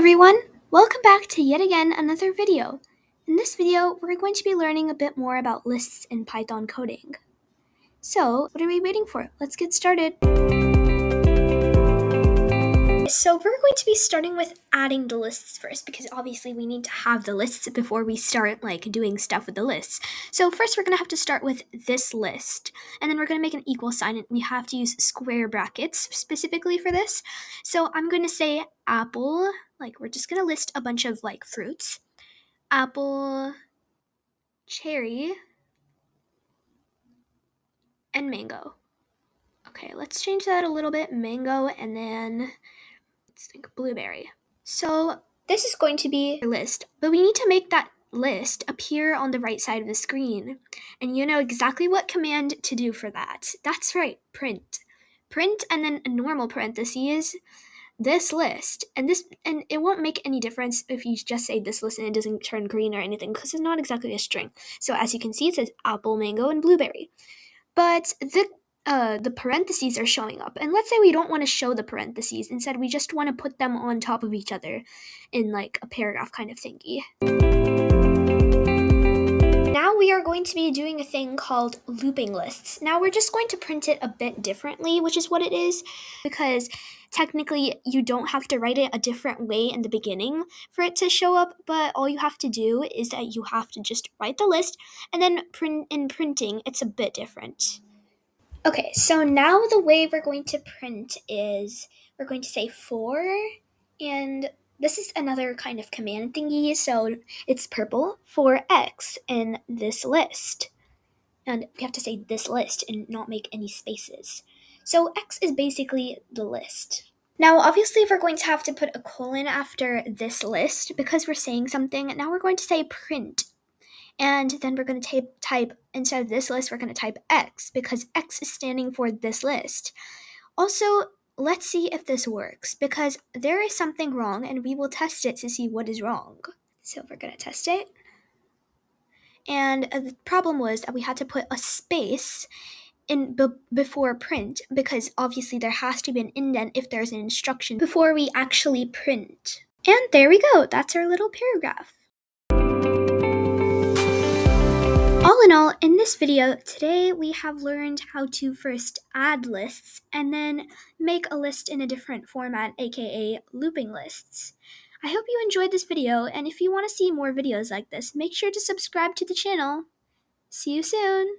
everyone! Welcome back to yet again another video. In this video, we're going to be learning a bit more about lists in Python coding. So, what are we waiting for? Let's get started. So we're going to be starting with adding the lists first because obviously we need to have the lists before we start doing stuff with the lists. So first we're going to have to start with this list, and then we're going to make an equal sign, and we have to use square brackets specifically for this. So I'm going to say apple, we're just going to list a bunch of fruits. Apple, cherry, and mango. Okay, let's change that a little bit. Mango, and then let's think blueberry. So this is going to be our list, but we need to make that list appear on the right side of the screen. And you know exactly what command to do for that. That's right, print. Print and then a normal parentheses, this list. And it won't make any difference if you just say this list and it doesn't turn green or anything because it's not exactly a string. So as you can see, it says apple, mango, and blueberry. But the parentheses are showing up. And let's say we don't want to show the parentheses. Instead, we just want to put them on top of each other in a paragraph kind of thingy. Now we are going to be doing a thing called looping lists. Now we're just going to print it a bit differently, which is what it is, because technically you don't have to write it a different way in the beginning for it to show up, but all you have to do is that you have to just write the list, and then in printing it's a bit different. Okay, so now the way we're going to print is we're going to say for, and this is another kind of command thingy, so it's purple, for x in this list. And we have to say this list and not make any spaces. So x is basically the list. Now, obviously, we're going to have to put a colon after this list because we're saying something. Now we're going to say print. And then we're going to type, instead of this list, we're going to type X because X is standing for this list. Also, let's see if this works because there is something wrong and we will test it to see what is wrong. So we're going to test it. And the problem was that we had to put a space in before print because obviously there has to be an indent if there's an instruction before we actually print. And there we go. That's our little paragraph. All in all, in this video, today we have learned how to first add lists and then make a list in a different format, aka looping lists. I hope you enjoyed this video, and if you want to see more videos like this, make sure to subscribe to the channel. See you soon!